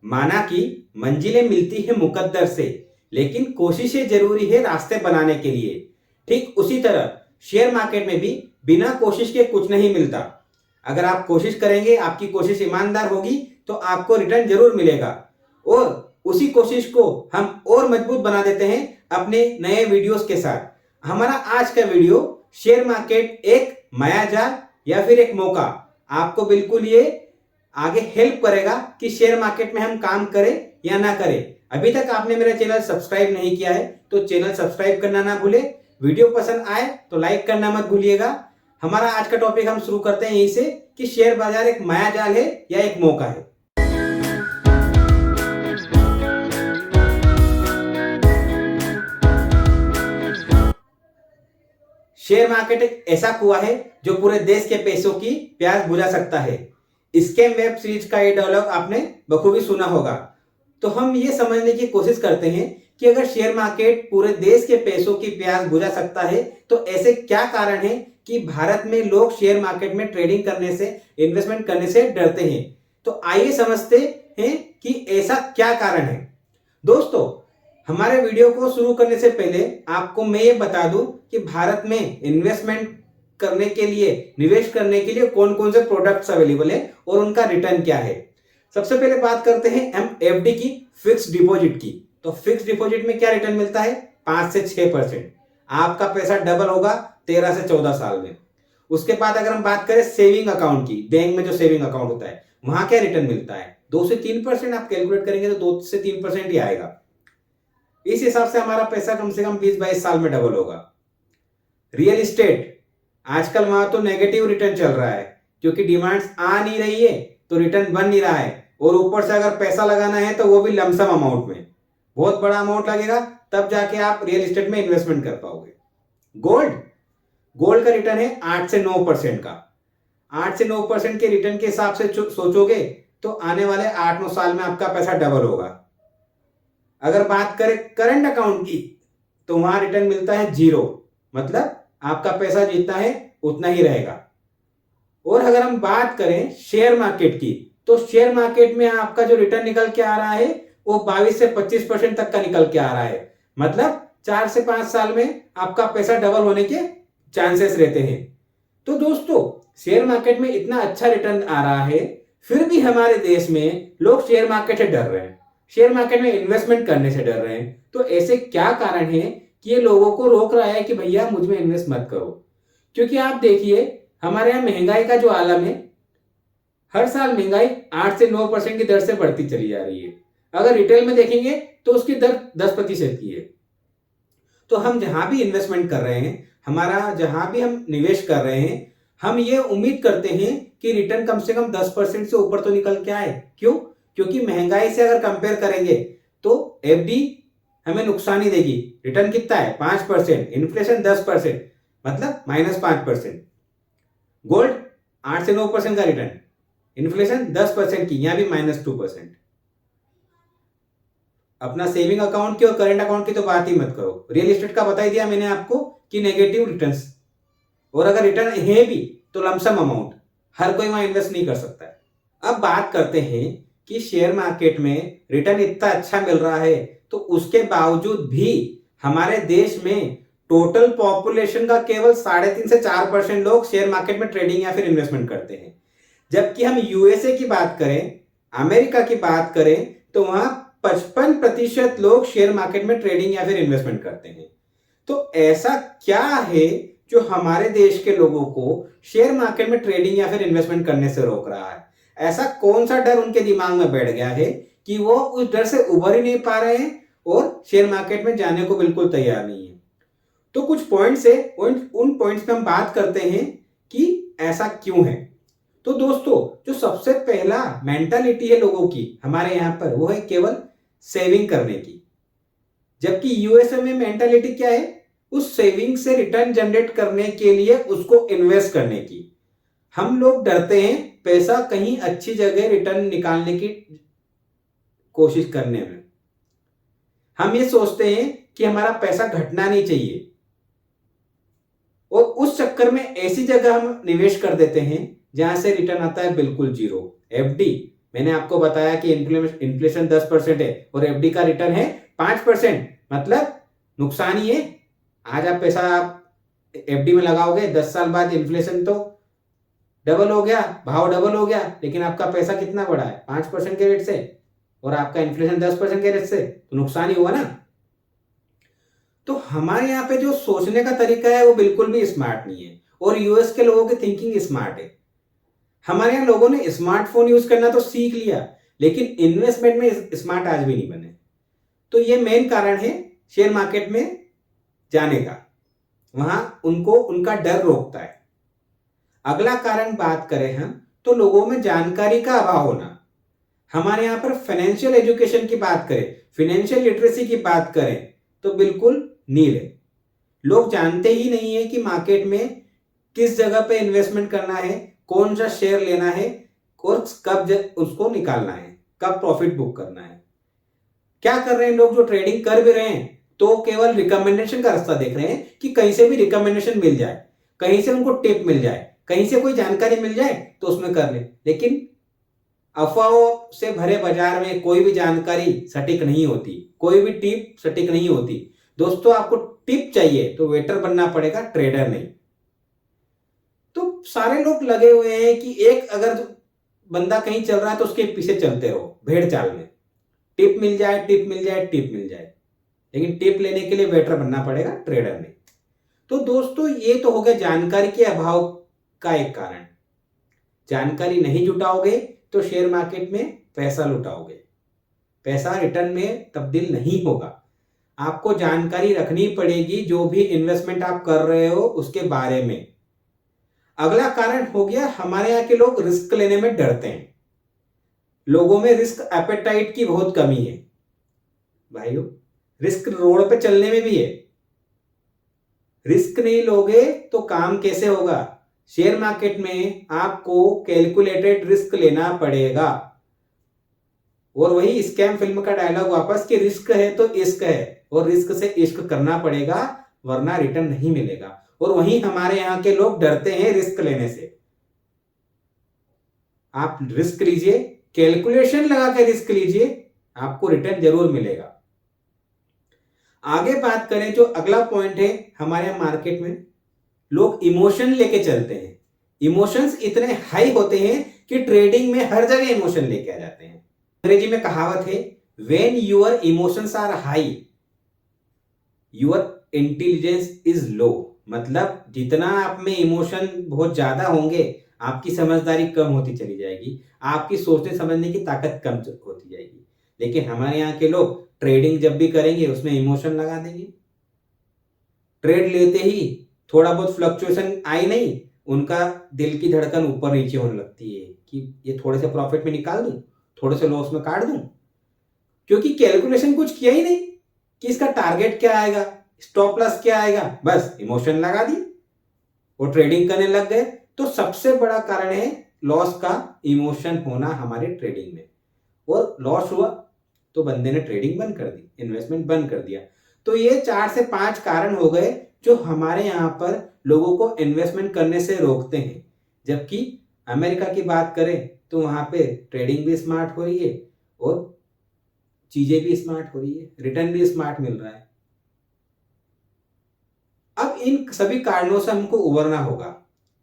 माना कि मंजिलें मिलती है मुकद्दर से, लेकिन कोशिशें जरूरी है रास्ते बनाने के लिए। ठीक उसी तरह शेयर मार्केट में भी बिना कोशिश के कुछ नहीं मिलता। अगर आप कोशिश करेंगे, आपकी कोशिश ईमानदार होगी, तो आपको रिटर्न जरूर मिलेगा। और उसी कोशिश को हम और मजबूत बना देते हैं अपने नए वीडियोस के साथ। हमारा आज का वीडियो शेयर मार्केट एक मायाजाल या फिर एक मौका, आपको बिल्कुल ये आगे हेल्प करेगा कि शेयर मार्केट में हम काम करें या ना करें। अभी तक आपने मेरा चैनल सब्सक्राइब नहीं किया है तो चैनल सब्सक्राइब करना ना भूले। वीडियो पसंद आए तो लाइक करना मत भूलिएगा। हमारा आज का टॉपिक हम शुरू करते हैं यहीं से कि शेयर बाजार एक मायाजाल है या एक मौका है। शेयर मार्केट एक ऐसा कुआं है जो पूरे देश के पैसों की प्यास बुझा सकता है। स्कैम वेब सीरीज का ये डायलॉग आपने बखूबी सुना होगा। तो हम ये समझने की कोशिश करते हैं कि अगर शेयर मार्केट पूरे देश के पैसों की प्यास बुझा सकता है तो ऐसे क्या कारण है कि भारत में लोग शेयर मार्केट में ट्रेडिंग करने से, इन्वेस्टमेंट करने से डरते हैं। तो आइए समझते हैं कि ऐसा क्या कारण है। दोस्तों, हमारे वीडियो को शुरू करने से पहले आपको मैं ये बता दूं कि भारत में इन्वेस्टमेंट करने के लिए, निवेश करने के लिए कौन कौन से प्रोडक्ट्स अवेलेबल है और उनका रिटर्न क्या है। सबसे पहले बात करते हैं हम एफडी की, फिक्स डिपॉजिट की। तो फिक्स डिपॉजिट में क्या रिटर्न मिलता है? 5 से 6%। आपका पैसा डबल होगा 13 से 14 साल में। उसके बाद अगर हम बात करें सेविंग अकाउंट की, बैंक में जो सेविंग अकाउंट होता है वहां क्या रिटर्न मिलता है? 2 से 3%। आप कैलकुलेट करेंगे तो 2 से 3% ही आएगा। इस हिसाब से हमारा पैसा कम से कम 20-22 साल में डबल होगा। रियल एस्टेट, आजकल वहां तो नेगेटिव रिटर्न चल रहा है क्योंकि डिमांड्स आ नहीं रही है तो रिटर्न बन नहीं रहा है। और ऊपर से अगर पैसा लगाना है तो वो भी लमसम अमाउंट में, बहुत बड़ा अमाउंट लगेगा तब जाके आप रियल एस्टेट में इन्वेस्टमेंट कर पाओगे। गोल्ड, गोल्ड का रिटर्न है 8 से 9% का। 8 से 9% के रिटर्न के हिसाब से सोचोगे तो आने वाले 8-9 साल में आपका पैसा डबल होगा। अगर बात करें करंट अकाउंट की तो वहां रिटर्न मिलता है 0, मतलब आपका पैसा जितना है उतना ही रहेगा। और अगर हम बात करें शेयर मार्केट की तो शेयर मार्केट में आपका जो रिटर्न निकल के आ रहा है वो 22 से 25% तक का निकल के आ रहा है। मतलब 4 से 5 साल में आपका पैसा डबल होने के चांसेस रहते हैं। तो दोस्तों, शेयर मार्केट में इतना अच्छा रिटर्न आ रहा है, फिर भी हमारे देश में लोग शेयर मार्केट से डर रहे हैं, शेयर मार्केट में इन्वेस्टमेंट करने से डर रहे हैं। तो ऐसे क्या कारण है कि ये लोगों को रोक रहा है कि भैया मुझ में इन्वेस्ट मत करो? क्योंकि आप देखिए, हमारे यहाँ महंगाई का जो आलम है, हर साल महंगाई 8 से 9% की दर से बढ़ती चली जा रही है। अगर रिटेल में देखेंगे तो उसकी दर 10% की है। तो हम जहां भी इन्वेस्टमेंट कर रहे हैं, हमारा जहां भी हम निवेश कर रहे हैं, हम ये उम्मीद करते हैं कि रिटर्न कम से कम 10% से ऊपर तो निकल के आए। क्यों? क्योंकि महंगाई से अगर कंपेयर करेंगे तो एफडी हमें नुकसान ही देगी। रिटर्न कितना है? 5%, इन्फ्लेशन 10%, मतलब -5%। गोल्ड 8 से 9% का रिटर्न, इन्फ्लेशन 10% की, यहां भी -2%। अपना सेविंग अकाउंट की और करंट अकाउंट की तो बात ही मत करो। रियल एस्टेट का बता ही दिया मैंने आपको कि नेगेटिव रिटर्न्स, और अगर रिटर्न है भी तो लमसम अमाउंट, हर कोई वहां इन्वेस्ट नहीं कर सकता है। अब बात करते हैं कि शेयर मार्केट में रिटर्न इतना अच्छा मिल रहा है तो उसके बावजूद भी हमारे देश में टोटल पॉपुलेशन का केवल 3.5 से 4% लोग शेयर मार्केट में ट्रेडिंग या फिर इन्वेस्टमेंट करते हैं। जबकि हम यूएसए की बात करें, अमेरिका की बात करें तो वहां 55% लोग शेयर मार्केट में ट्रेडिंग या फिर इन्वेस्टमेंट करते हैं। तो ऐसा क्या है जो हमारे देश के लोगों को शेयर मार्केट में ट्रेडिंग या फिर इन्वेस्टमेंट करने से रोक रहा है? ऐसा कौन सा डर उनके दिमाग में बैठ गया है कि वो उस डर से उभर ही नहीं पा रहे हैं और शेयर मार्केट में जाने को बिल्कुल तैयार नहीं है? तो कुछ पॉइंट्स है, उन पॉइंट्स पे हम बात करते हैं कि ऐसा क्यों है। तो दोस्तों, जो सबसे पहला मेंटालिटी है लोगों की हमारे यहाँ पर, वो है केवल सेविंग करने की। जबकि यूएसए में मेंटालिटी क्या है? उस सेविंग से रिटर्न जनरेट करने के लिए उसको इन्वेस्ट करने की। हम लोग डरते हैं पैसा कहीं अच्छी जगह रिटर्न निकालने की कोशिश करने में। हम ये सोचते हैं कि हमारा पैसा घटना नहीं चाहिए और उस चक्कर में ऐसी जगह हम निवेश कर देते हैं जहां से रिटर्न आता है बिल्कुल 0। एफडी मैंने आपको बताया कि इन्फ्लेशन 10% है और एफडी का रिटर्न है 5%, मतलब नुकसान ही है। आज आप पैसा आप एफडी में लगाओगे, 10 साल बाद इन्फ्लेशन तो डबल हो गया, भाव डबल हो गया, लेकिन आपका पैसा कितना बढ़ा है 5% के रेट से, और आपका इन्फ्लेशन 10% के रेट से, तो नुकसान ही हुआ ना। तो हमारे यहाँ पे जो सोचने का तरीका है वो बिल्कुल भी स्मार्ट नहीं है, और यूएस के लोगों की थिंकिंग स्मार्ट है। हमारे यहाँ लोगों ने स्मार्टफोन यूज करना तो सीख लिया, लेकिन इन्वेस्टमेंट में स्मार्ट आज भी नहीं बने। तो ये मेन कारण है शेयर मार्केट में जाने का, वहां उनको उनका डर रोकता है। अगला कारण बात करें हम, तो लोगों में जानकारी का अभाव होना। हमारे यहाँ पर फाइनेंशियल एजुकेशन की बात करें, फाइनेंशियल लिटरेसी की बात करें, तो बिल्कुल नील है। लोग जानते ही नहीं है कि मार्केट में किस जगह पे इन्वेस्टमेंट करना है, कौन सा शेयर लेना है, और कब उसको निकालना है, कब प्रॉफिट बुक करना है। क्या कर रहे हैं लोग, जो ट्रेडिंग कर भी रहे हैं तो केवल रिकमेंडेशन का रास्ता देख रहे हैं कि कहीं से भी रिकमेंडेशन मिल जाए, कहीं से उनको टिप मिल जाए, कहीं से कोई जानकारी मिल जाए तो उसमें कर ले। लेकिन अफवाहों से भरे बाजार में कोई भी जानकारी सटीक नहीं होती, कोई भी टिप सटीक नहीं होती। दोस्तों, आपको टिप चाहिए तो वेटर बनना पड़ेगा, ट्रेडर नहीं। तो सारे लोग लगे हुए हैं कि एक अगर बंदा कहीं चल रहा है तो उसके पीछे चलते रहो, भेड़ चाल में, टिप मिल जाए, टिप मिल जाए, टिप मिल जाए। लेकिन टिप लेने के लिए वेटर बनना पड़ेगा, ट्रेडर नहीं। तो दोस्तों, ये तो हो गया जानकारी के अभाव का एक कारण। जानकारी नहीं जुटाओगे तो शेयर मार्केट में पैसा लुटाओगे, पैसा रिटर्न में तब्दील नहीं होगा। आपको जानकारी रखनी पड़ेगी जो भी इन्वेस्टमेंट आप कर रहे हो उसके बारे में। अगला कारण हो गया, हमारे यहाँ के लोग रिस्क लेने में डरते हैं। लोगों में रिस्क एपेटाइट की बहुत कमी है भाइयों। रिस्क रोड पे चलने में भी है। रिस्क नहीं लोगे तो काम कैसे होगा। शेयर मार्केट में आपको कैलकुलेटेड रिस्क लेना पड़ेगा। और वही स्कैम फिल्म का डायलॉग वापस कि रिस्क है तो इश्क है, और रिस्क से इश्क करना पड़ेगा वरना रिटर्न नहीं मिलेगा। और वहीं हमारे यहाँ के लोग डरते हैं रिस्क लेने से। आप रिस्क लीजिए, कैलकुलेशन लगा के रिस्क लीजिए, आपको रिटर्न जरूर मिलेगा। आगे बात करें, जो अगला पॉइंट है हमारे यहाँ मार्केट में, लोग इमोशन लेके चलते हैं। इमोशंस इतने हाई होते हैं कि ट्रेडिंग में हर जगह इमोशन लेके आ जाते हैं। अंग्रेजी में कहावत है, when your emotions are high your intelligence is low. मतलब जितना आप में इमोशन बहुत ज्यादा होंगे, आपकी समझदारी कम होती चली जाएगी, आपकी सोचने समझने की ताकत कम होती जाएगी। लेकिन हमारे यहाँ के लोग ट्रेडिंग जब भी करेंगे उसमें इमोशन लगा देंगे। ट्रेड लेते ही थोड़ा बहुत फ्लक्चुएशन आई नहीं, उनका दिल की धड़कन ऊपर नीचे होने लगती है कि ये थोड़े से प्रॉफिट में निकाल दूं, थोड़े से लॉस में काट दूं, क्योंकि कैलकुलेशन कुछ किया ही नहीं कि इसका टारगेट क्या आएगा, स्टॉप लॉस क्या आएगा, बस इमोशन लगा दी और ट्रेडिंग करने लग गए। तो सबसे बड़ा कारण है लॉस का इमोशन होना हमारे ट्रेडिंग में। और लॉस हुआ तो बंदे ने ट्रेडिंग बंद कर दी, इन्वेस्टमेंट बंद कर दिया। तो ये 4 से 5 कारण हो गए जो हमारे यहाँ पर लोगों को इन्वेस्टमेंट करने से रोकते हैं। जबकि अमेरिका की बात करें तो वहां पे ट्रेडिंग भी स्मार्ट हो रही है और चीजें भी स्मार्ट हो रही है, रिटर्न भी स्मार्ट मिल रहा है। अब इन सभी कारणों से हमको उबरना होगा,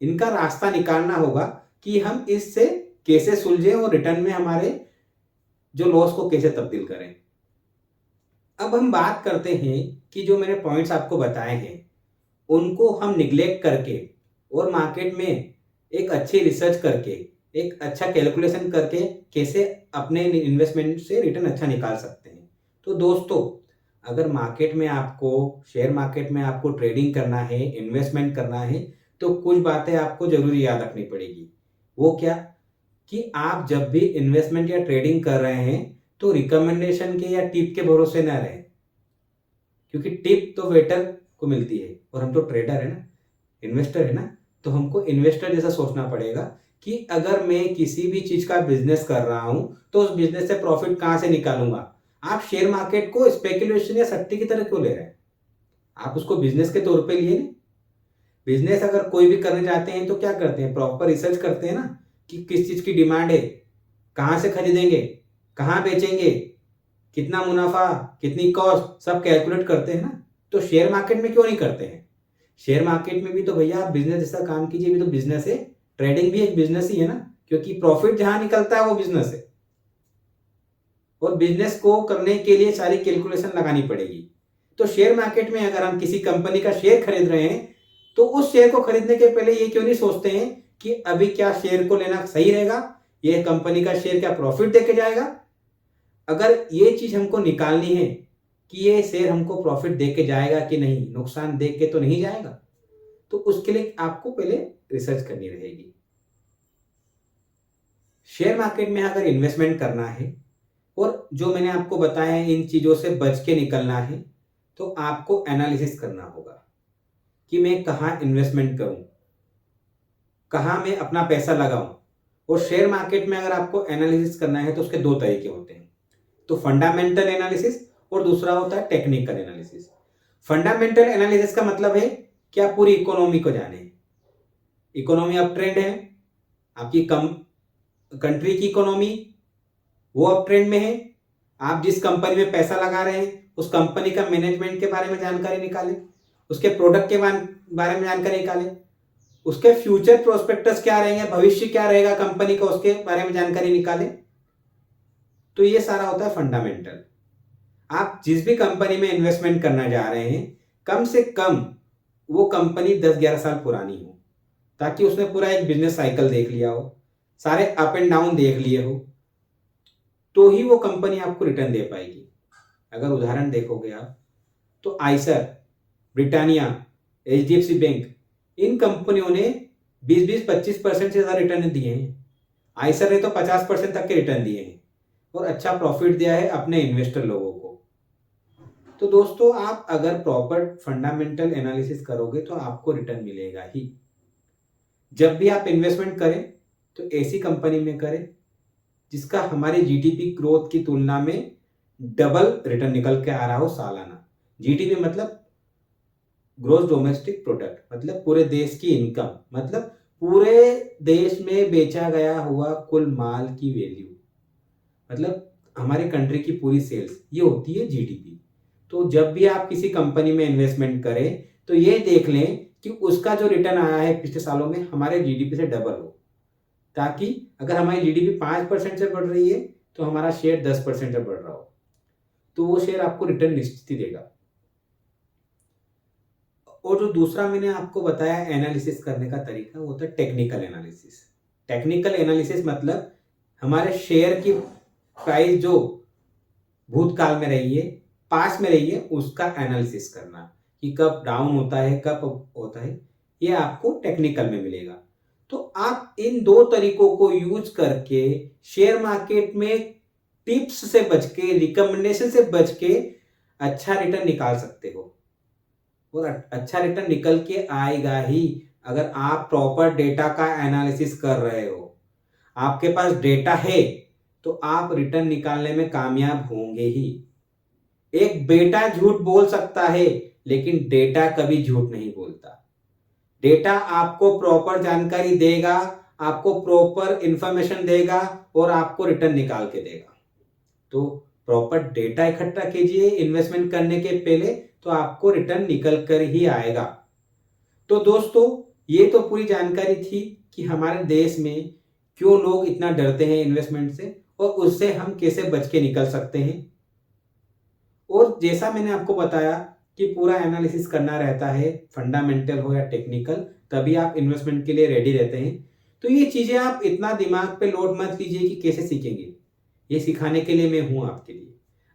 इनका रास्ता निकालना होगा कि हम इससे कैसे सुलझें और रिटर्न में हमारे जो लॉस को कैसे तब्दील करें। अब हम बात करते हैं कि जो मैंने पॉइंट्स आपको बताए हैं उनको हम निग्लेक्ट करके और मार्केट में एक अच्छी रिसर्च करके, एक अच्छा कैलकुलेशन करके कैसे अपने इन्वेस्टमेंट से रिटर्न अच्छा निकाल सकते हैं। तो दोस्तों, अगर मार्केट में आपको, शेयर मार्केट में आपको ट्रेडिंग करना है, इन्वेस्टमेंट करना है, तो कुछ बातें आपको जरूर याद रखनी पड़ेगी। वो क्या, कि आप जब भी इन्वेस्टमेंट या ट्रेडिंग कर रहे हैं तो रिकमेंडेशन के या टिप के भरोसे ना रहें, क्योंकि टिप तो वेटर को मिलती है और हम तो ट्रेडर है ना, इन्वेस्टर है ना। तो हमको इन्वेस्टर जैसा सोचना पड़ेगा कि अगर मैं किसी भी चीज का बिजनेस कर रहा हूं तो उस बिजनेस से प्रॉफिट कहां से निकालूंगा। आप शेयर मार्केट को स्पेकुलेशन या सट्टी की तरह क्यों ले रहे हैं, आप उसको बिजनेस के तौर पे लिए ना। बिजनेस अगर कोई भी करने जाते हैं तो क्या करते हैं, प्रॉपर रिसर्च करते हैं ना कि किस चीज की डिमांड है, कहाँ से खरीदेंगे, कहाँ बेचेंगे, कितना मुनाफा, कितनी कॉस्ट, सब कैलकुलेट करते हैं ना। तो शेयर मार्केट में क्यों नहीं करते हैं? शेयर मार्केट में भी तो भैया आप बिजनेस जैसा काम कीजिए, भी तो बिजनेस है। ट्रेडिंग भी एक बिजनेस ही है ना, क्योंकि प्रॉफिट जहां निकलता है वो बिजनेस है। और बिजनेस को करने के लिए सारी कैलकुलेशन लगानी पड़ेगी। तो शेयर मार्केट में अगर हम किसी कंपनी का शेयर खरीद रहे हैं तो उस शेयर को खरीदने के पहले ये क्यों नहीं सोचते हैं कि अभी क्या शेयर को लेना सही रहेगा, ये कंपनी का शेयर क्या प्रॉफिट देके जाएगा। अगर ये चीज हमको निकालनी है कि ये शेयर हमको प्रॉफिट देके जाएगा कि नहीं, नुकसान देख के तो नहीं जाएगा, तो उसके लिए आपको पहले रिसर्च करनी रहेगी। शेयर मार्केट में अगर इन्वेस्टमेंट करना है और जो मैंने आपको बताया है इन चीजों से बच के निकलना है, तो आपको एनालिसिस करना होगा कि मैं कहाँ इन्वेस्टमेंट करूं, कहाँ मैं अपना पैसा लगाऊं। और शेयर मार्केट में अगर आपको एनालिसिस करना है तो उसके दो तरीके होते हैं, तो फंडामेंटल एनालिसिस और दूसरा होता है टेक्निकल एनालिसिस। फंडामेंटल एनालिसिस का मतलब है कि आप पूरी इकोनॉमी को जाने, इकोनॉमी अप ट्रेंड है, आपकी कंट्री की इकोनॉमी वो अप ट्रेंड में है, आप जिस कंपनी में पैसा लगा रहे हैं उस कंपनी का मैनेजमेंट के बारे में जानकारी निकालें, उसके प्रोडक्ट के बारे में जानकारी निकालें, उसके फ्यूचर प्रोस्पेक्टस क्या रहेंगे, भविष्य क्या रहेगा कंपनी का, उसके बारे में जानकारी निकालें। तो ये सारा होता है फंडामेंटल। आप जिस भी कंपनी में इन्वेस्टमेंट करना जा रहे हैं कम से कम वो कंपनी 10-11 साल पुरानी हो, ताकि उसने पूरा एक बिजनेस साइकिल देख लिया हो, सारे अप एंड डाउन देख लिए हो, तो ही वो कंपनी आपको रिटर्न दे पाएगी। अगर उदाहरण देखोगे आप तो आइसर, ब्रिटानिया, एचडीएफसी बैंक, इन कंपनियों ने 20-25% से ज्यादा रिटर्न दिए हैं। आइसर ने तो 50% तक के रिटर्न दिए हैं और अच्छा प्रॉफिट दिया है अपने इन्वेस्टर लोगों को। तो दोस्तों आप अगर प्रॉपर फंडामेंटल एनालिसिस करोगे तो आपको रिटर्न मिलेगा ही। जब भी आप इन्वेस्टमेंट करें तो ऐसी कंपनी में करें जिसका हमारी जीडीपी ग्रोथ की तुलना में डबल रिटर्न निकल के आ रहा हो सालाना। जीडीपी मतलब ग्रोस डोमेस्टिक प्रोडक्ट, मतलब पूरे देश की इनकम, मतलब पूरे देश में बेचा गया हुआ कुल माल की वैल्यू, मतलब हमारी कंट्री की पूरी सेल्स, ये होती है जीडीपी। तो जब भी आप किसी कंपनी में इन्वेस्टमेंट करें तो ये देख लें कि उसका जो रिटर्न आया है पिछले सालों में हमारे जीडीपी से डबल हो, ताकि अगर हमारी जीडीपी 5% से बढ़ रही है तो हमारा शेयर 10% से बढ़ रहा हो, तो वो शेयर आपको रिटर्न निश्चित ही देगा। और जो दूसरा मैंने आपको बताया एनालिसिस करने का तरीका, वो होता है टेक्निकल एनालिसिस। टेक्निकल एनालिसिस मतलब हमारे शेयर की प्राइस जो भूतकाल में रही है, पास में रही है, उसका एनालिसिस करना कि कब डाउन होता है, कब होता है, ये आपको टेक्निकल में मिलेगा। तो आप इन दो तरीकों को यूज करके शेयर मार्केट में टिप्स से बच के, रिकमेंडेशन से बच के अच्छा रिटर्न निकाल सकते हो। और अच्छा रिटर्न निकल के आएगा ही अगर आप प्रॉपर डेटा का एनालिसिस कर रहे हो। आपके पास डेटा है तो आप रिटर्न निकालने में कामयाब होंगे ही। एक बेटा झूठ बोल सकता है लेकिन डेटा कभी झूठ नहीं बोलता। डेटा आपको प्रॉपर जानकारी देगा, आपको प्रॉपर इंफॉर्मेशन देगा और आपको रिटर्न निकाल के देगा। तो प्रॉपर डेटा इकट्ठा कीजिए इन्वेस्टमेंट करने के पहले, तो आपको रिटर्न निकल कर ही आएगा। तो दोस्तों ये तो पूरी जानकारी थी कि हमारे देश में क्यों लोग इतना डरते हैं इन्वेस्टमेंट से और उससे हम कैसे बच के निकल सकते हैं। और जैसा मैंने आपको बताया कि पूरा एनालिसिस करना रहता है, फंडामेंटल हो या टेक्निकल, तभी आप इन्वेस्टमेंट के लिए रेडी रहते हैं। तो ये चीजें आप इतना दिमाग पे लोड मत लीजिए कि कैसे सीखेंगे, ये सिखाने के लिए मैं हूं आपके लिए।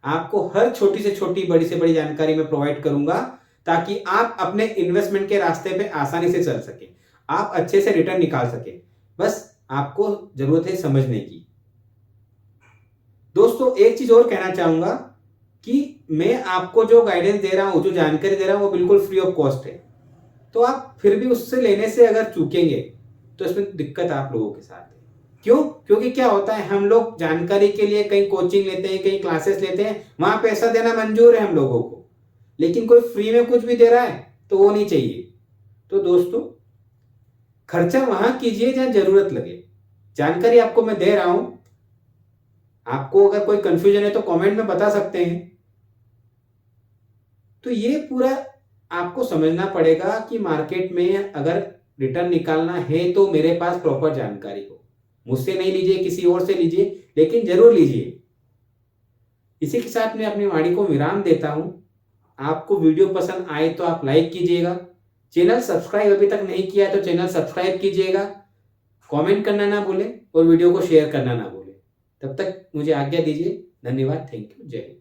आपको हर छोटी से छोटी, बड़ी से बड़ी जानकारी मैं प्रोवाइड करूंगा ताकि आप अपने इन्वेस्टमेंट के रास्ते पे आसानी से चल सके, आप अच्छे से रिटर्न निकाल सके। बस आपको जरूरत है समझने की। दोस्तों एक चीज और कहना चाहूंगा कि मैं आपको जो गाइडेंस दे रहा हूं, जो जानकारी दे रहा हूं, वो बिल्कुल फ्री ऑफ कॉस्ट है। तो आप फिर भी उससे लेने से अगर चूकेंगे तो इसमें दिक्कत आप लोगों के साथ है। क्यों? क्योंकि क्या होता है, हम लोग जानकारी के लिए कहीं कोचिंग लेते हैं, कहीं क्लासेस लेते हैं, वहां पैसा देना मंजूर है हम लोगों को, लेकिन कोई फ्री में कुछ भी दे रहा है तो वो नहीं चाहिए। तो दोस्तों खर्चा वहां कीजिए जहां जरूरत लगे। जानकारी आपको मैं दे रहा हूं, आपको अगर कोई कंफ्यूजन है तो कमेंट में बता सकते हैं। तो ये पूरा आपको समझना पड़ेगा कि मार्केट में अगर रिटर्न निकालना है तो मेरे पास प्रॉपर जानकारी हो। मुझसे नहीं लीजिए, किसी और से लीजिए, लेकिन जरूर लीजिए। इसी के साथ मैं अपनी वाणी को विराम देता हूं। आपको वीडियो पसंद आए तो आप लाइक कीजिएगा। चैनल सब्सक्राइब अभी तक नहीं किया है तो चैनल सब्सक्राइब कीजिएगा। कमेंट करना ना भूलें और वीडियो को शेयर करना ना भूलें। तब तक मुझे आज्ञा दीजिए। धन्यवाद। Thank you. जय हिंद।